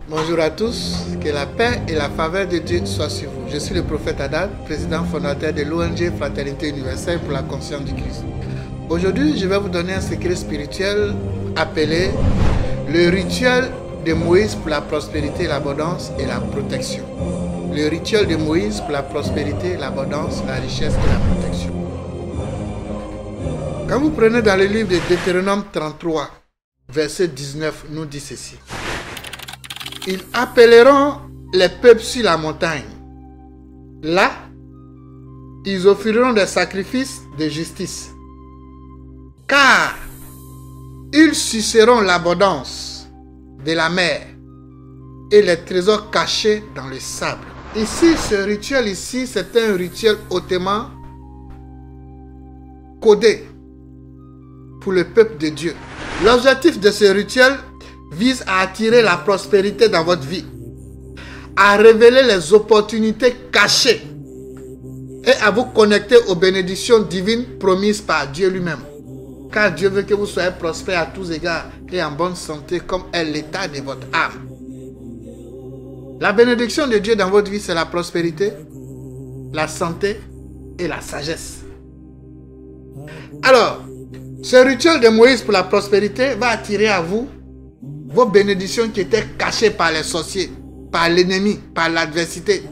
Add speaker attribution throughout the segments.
Speaker 1: Bonjour à tous, que la paix et la faveur de Dieu soient sur vous. Je suis le prophète Adad, président fondateur de l'ONG Fraternité Universelle pour la Conscience du Christ. Aujourd'hui, je vais vous donner un secret spirituel appelé le rituel de Moïse pour la prospérité, l'abondance et la protection. Le rituel de Moïse pour la prospérité, l'abondance, la richesse et la protection. Quand vous prenez dans le livre de Deutéronome 33, verset 19, nous dit ceci. Ils appelleront les peuples sur la montagne. Là, ils offriront des sacrifices de justice. Car ils suceront l'abondance de la mer et les trésors cachés dans le sable. Ici, ce rituel ici, c'est un rituel hautement codé pour le peuple de Dieu. L'objectif de ce rituel vise à attirer la prospérité dans votre vie, à révéler les opportunités cachées et à vous connecter aux bénédictions divines promises par Dieu lui-même. Car Dieu veut que vous soyez prospères à tous égards et en bonne santé comme est l'état de votre âme. La bénédiction de Dieu dans votre vie, c'est la prospérité, la santé et la sagesse. Alors, ce rituel de Moïse pour la prospérité va attirer à vous vos bénédictions qui étaient cachées par les sorciers, par l'ennemi, par l'adversité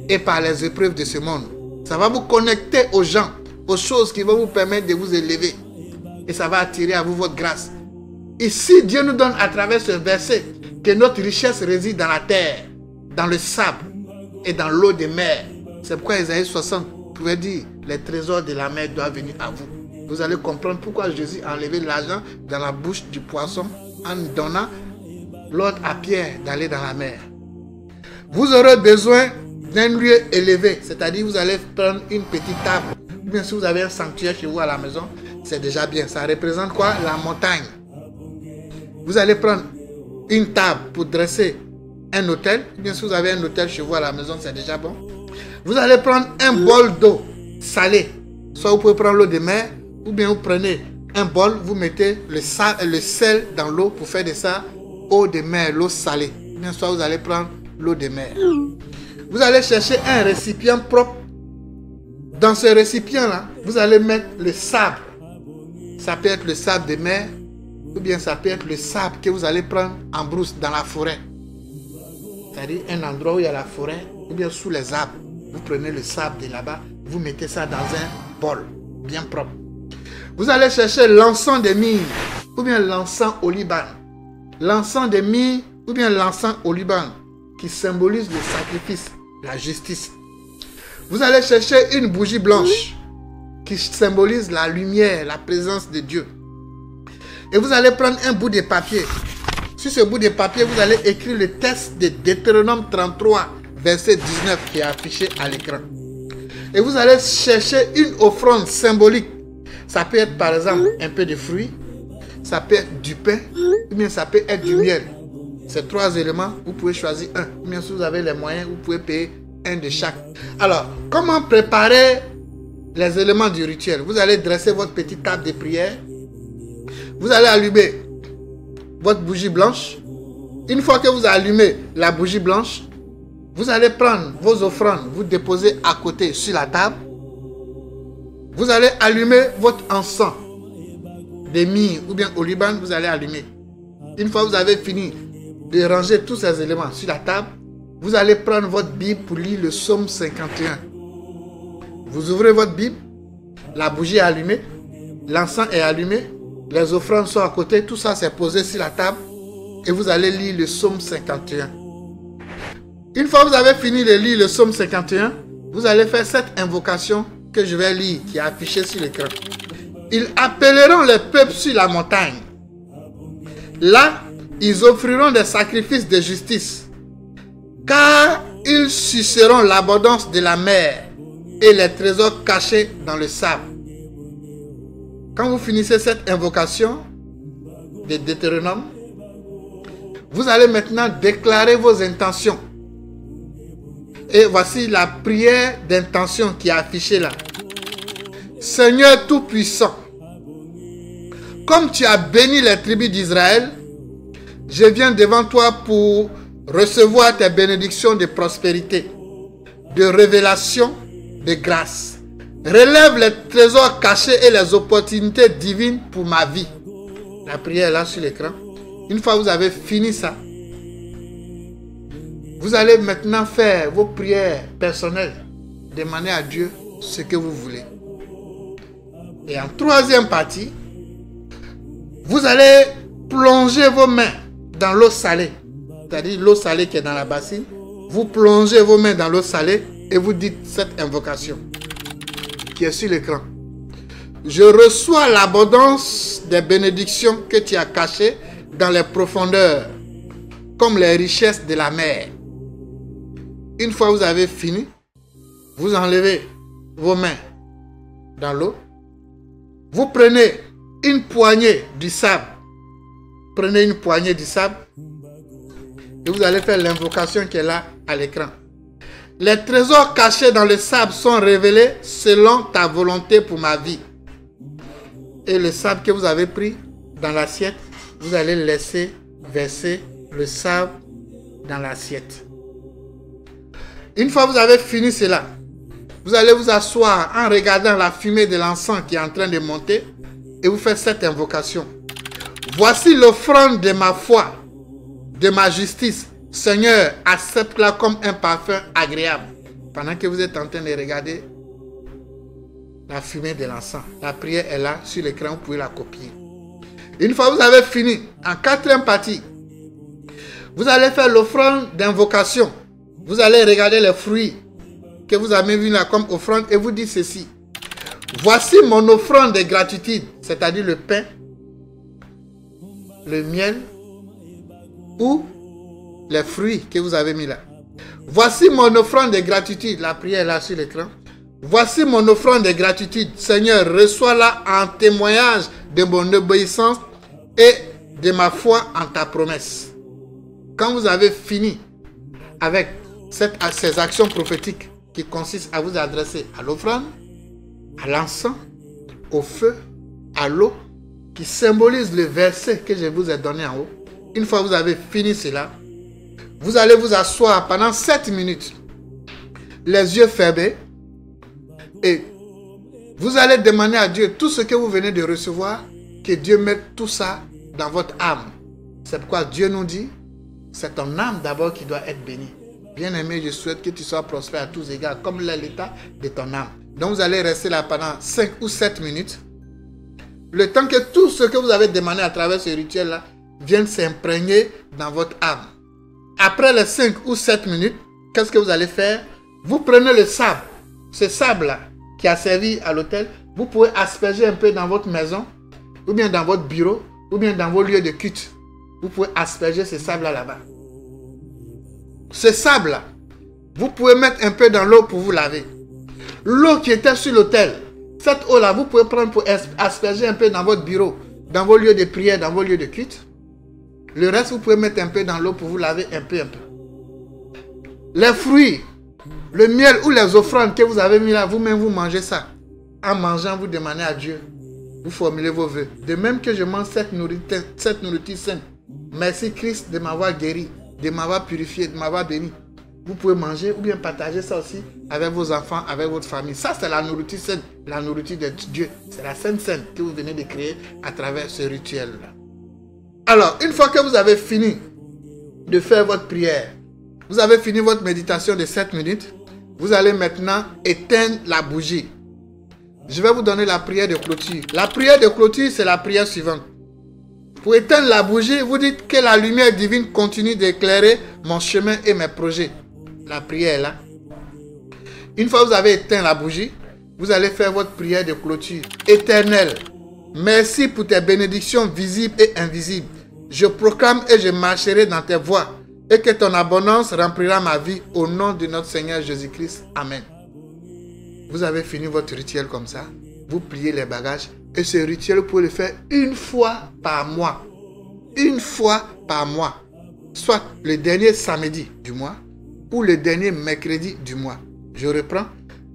Speaker 1: et par les épreuves de ce monde. Ça va vous connecter aux gens, aux choses qui vont vous permettre de vous élever. Et ça va attirer à vous votre grâce. Ici, Dieu nous donne à travers ce verset que notre richesse réside dans la terre, dans le sable et dans l'eau des mers. C'est pourquoi Isaïe 60 pouvait dire les trésors de la mer doivent venir à vous. Vous allez comprendre pourquoi Jésus a enlevé l'argent dans la bouche du poisson en donnant l'ordre à Pierre d'aller dans la mer. Vous aurez besoin d'un lieu élevé, c'est-à-dire vous allez prendre une petite table. Ou bien si vous avez un sanctuaire chez vous à la maison, c'est déjà bien. Ça représente quoi? La montagne. Vous allez prendre une table pour dresser un autel. Ou bien si vous avez un autel chez vous à la maison, c'est déjà bon. Vous allez prendre un bol d'eau salée. Soit vous pouvez prendre l'eau de mer, ou bien vous prenez un bol, vous mettez le sel dans l'eau pour faire de ça eau de mer, l'eau salée. Bien soit vous allez prendre l'eau de mer. Vous allez chercher un récipient propre. Dans ce récipient-là, vous allez mettre le sable. Ça peut être le sable de mer, ou bien ça peut être le sable que vous allez prendre en brousse dans la forêt. C'est-à-dire un endroit où il y a la forêt, ou bien sous les arbres. Vous prenez le sable de là-bas, vous mettez ça dans un bol bien propre. Vous allez chercher l'encens de myrrhe ou bien l'encens au Liban. L'encens de myrrhe ou bien l'encens au Liban qui symbolise le sacrifice, la justice. Vous allez chercher une bougie blanche qui symbolise la lumière, la présence de Dieu. Et vous allez prendre un bout de papier. Sur ce bout de papier, vous allez écrire le texte de Deutéronome 33, verset 19 qui est affiché à l'écran. Et vous allez chercher une offrande symbolique. Ça peut être par exemple un peu de fruits, ça peut être du pain, ou bien ça peut être du miel. Ces trois éléments, vous pouvez choisir un. Ou bien si vous avez les moyens, vous pouvez payer un de chaque. Alors, comment préparer les éléments du rituel? Vous allez dresser votre petite table de prière. Vous allez allumer votre bougie blanche. Une fois que vous allumez la bougie blanche, vous allez prendre vos offrandes, vous déposer à côté sur la table. Vous allez allumer votre encens de myrrhe ou bien au Liban, vous allez allumer. Une fois que vous avez fini de ranger tous ces éléments sur la table, vous allez prendre votre Bible pour lire le psaume 51. Vous ouvrez votre Bible, la bougie est allumée, l'encens est allumé, les offrandes sont à côté, tout ça c'est posé sur la table et vous allez lire le psaume 51. Une fois que vous avez fini de lire le psaume 51, vous allez faire cette invocation que je vais lire, qui est affichée sur l'écran. Ils appelleront les peuples sur la montagne. Là, ils offriront des sacrifices de justice, car ils suceront l'abondance de la mer et les trésors cachés dans le sable. Quand vous finissez cette invocation de Deutéronome, vous allez maintenant déclarer vos intentions. Et voici la prière d'intention qui est affichée là. Seigneur Tout-Puissant, comme tu as béni les tribus d'Israël, je viens devant toi pour recevoir tes bénédictions de prospérité, de révélation, de grâce. Relève les trésors cachés et les opportunités divines pour ma vie. La prière est là sur l'écran. Une fois que vous avez fini ça, vous allez maintenant faire vos prières personnelles. Demandez à Dieu ce que vous voulez. Et en troisième partie, vous allez plonger vos mains dans l'eau salée. C'est-à-dire l'eau salée qui est dans la bassine. Vous plongez vos mains dans l'eau salée et vous dites cette invocation qui est sur l'écran. Je reçois l'abondance des bénédictions que tu as cachées dans les profondeurs, comme les richesses de la mer. Une fois que vous avez fini, vous enlevez vos mains dans l'eau. Vous prenez une poignée du sable. Prenez une poignée du sable et vous allez faire l'invocation qui est là à l'écran. Les trésors cachés dans le sable sont révélés selon ta volonté pour ma vie. Et le sable que vous avez pris dans l'assiette, vous allez laisser verser le sable dans l'assiette. Une fois que vous avez fini cela, vous allez vous asseoir en regardant la fumée de l'encens qui est en train de monter et vous faites cette invocation. Voici l'offrande de ma foi, de ma justice. Seigneur, accepte-la comme un parfum agréable. Pendant que vous êtes en train de regarder la fumée de l'encens, la prière est là sur l'écran, vous pouvez la copier. Une fois que vous avez fini, en quatrième partie, vous allez faire l'offrande d'invocation. Vous allez regarder les fruits que vous avez mis là comme offrande et vous dites ceci. Voici mon offrande de gratitude, c'est-à-dire le pain, le miel ou les fruits que vous avez mis là. Voici mon offrande de gratitude. La prière est là sur l'écran. Voici mon offrande de gratitude. Seigneur, reçois-la en témoignage de mon obéissance et de ma foi en ta promesse. Quand vous avez fini avec ces actions prophétiques qui consistent à vous adresser à l'offrande, à l'encens, au feu, à l'eau, qui symbolise le verset que je vous ai donné en haut. Une fois que vous avez fini cela, vous allez vous asseoir pendant 7 minutes, les yeux fermés, et vous allez demander à Dieu tout ce que vous venez de recevoir, que Dieu mette tout ça dans votre âme. C'est pourquoi Dieu nous dit, c'est ton âme d'abord qui doit être bénie. Bien-aimé, je souhaite que tu sois prospère à tous égards, comme l'est l'état de ton âme. Donc vous allez rester là pendant 5 ou 7 minutes, le temps que tout ce que vous avez demandé à travers ce rituel-là vienne s'imprégner dans votre âme. Après les 5 ou 7 minutes, qu'est-ce que vous allez faire? Vous prenez le sable, ce sable-là qui a servi à l'hôtel, vous pouvez asperger un peu dans votre maison, ou bien dans votre bureau, ou bien dans vos lieux de culte. Vous pouvez asperger ce sable-là là-bas. Ce sable-là, vous pouvez mettre un peu dans l'eau pour vous laver. L'eau qui était sur l'autel, cette eau-là, vous pouvez prendre pour asperger un peu dans votre bureau, dans vos lieux de prière, dans vos lieux de culte. Le reste, vous pouvez mettre un peu dans l'eau pour vous laver un peu. Les fruits, le miel ou les offrandes que vous avez mis là, vous-même, vous mangez ça. En mangeant, vous demandez à Dieu. Vous formulez vos vœux. De même que je mange cette nourriture saine. Merci Christ de m'avoir guéri, de m'avoir purifié, de m'avoir béni. Vous pouvez manger ou bien partager ça aussi avec vos enfants, avec votre famille. Ça, c'est la nourriture saine, la nourriture de Dieu. C'est la Sainte Saine que vous venez de créer à travers ce rituel-là. Alors, une fois que vous avez fini de faire votre prière, vous avez fini votre méditation de 7 minutes, vous allez maintenant éteindre la bougie. Je vais vous donner la prière de clôture. La prière de clôture, c'est la prière suivante. Pour éteindre la bougie, vous dites que la lumière divine continue d'éclairer mon chemin et mes projets. La prière est là. Une fois que vous avez éteint la bougie, vous allez faire votre prière de clôture. Éternel, merci pour tes bénédictions visibles et invisibles. Je proclame et je marcherai dans tes voies et que ton abondance remplira ma vie au nom de notre Seigneur Jésus-Christ. Amen. Vous avez fini votre rituel comme ça. Vous pliez les bagages et ce rituel, vous pouvez le faire une fois par mois. Une fois par mois. Soit le dernier samedi du mois ou le dernier mercredi du mois. Je reprends.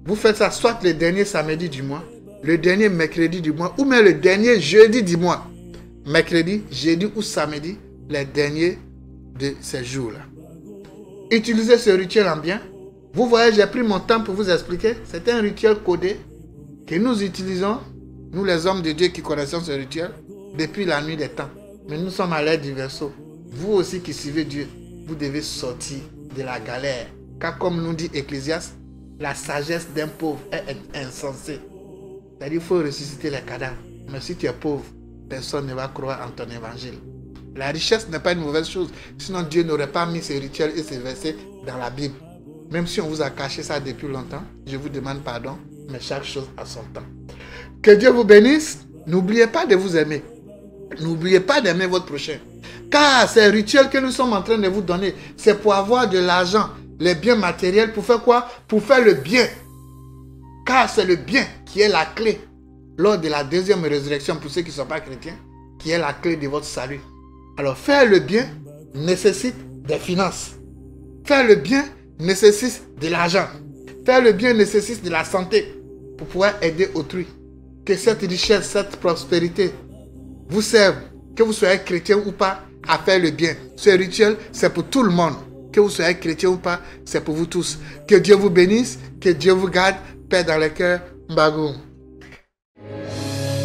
Speaker 1: Vous faites ça soit le dernier samedi du mois, le dernier mercredi du mois ou même le dernier jeudi du mois. Mercredi, jeudi ou samedi, les derniers de ces jours-là. Utilisez ce rituel en bien. Vous voyez, j'ai pris mon temps pour vous expliquer. C'est un rituel codé que nous utilisons, nous les hommes de Dieu qui connaissons ce rituel, depuis la nuit des temps. Mais nous sommes à l'ère du Verseau. Vous aussi qui suivez Dieu, vous devez sortir de la galère. Car comme nous dit Ecclésiaste, la sagesse d'un pauvre est insensée. C'est-à-dire qu'il faut ressusciter les cadavres. Mais si tu es pauvre, personne ne va croire en ton évangile. La richesse n'est pas une mauvaise chose. Sinon Dieu n'aurait pas mis ces rituels et ces versets dans la Bible. Même si on vous a caché ça depuis longtemps, je vous demande pardon, mais chaque chose a son temps. Que Dieu vous bénisse. N'oubliez pas de vous aimer. N'oubliez pas d'aimer votre prochain. Car ces rituels que nous sommes en train de vous donner, c'est pour avoir de l'argent, les biens matériels, pour faire quoi? Pour faire le bien. Car c'est le bien qui est la clé lors de la deuxième résurrection pour ceux qui ne sont pas chrétiens, qui est la clé de votre salut. Alors faire le bien nécessite des finances. Faire le bien nécessite de l'argent. Faire le bien nécessite de la santé pour pouvoir aider autrui. Que cette richesse, cette prospérité vous serve, que vous soyez chrétien ou pas, à faire le bien. Ce rituel, c'est pour tout le monde. Que vous soyez chrétien ou pas, c'est pour vous tous. Que Dieu vous bénisse, que Dieu vous garde, paix dans le cœur. Mbagoum.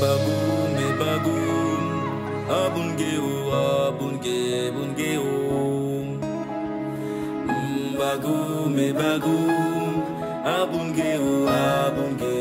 Speaker 2: Bagoum, abunge, abunge.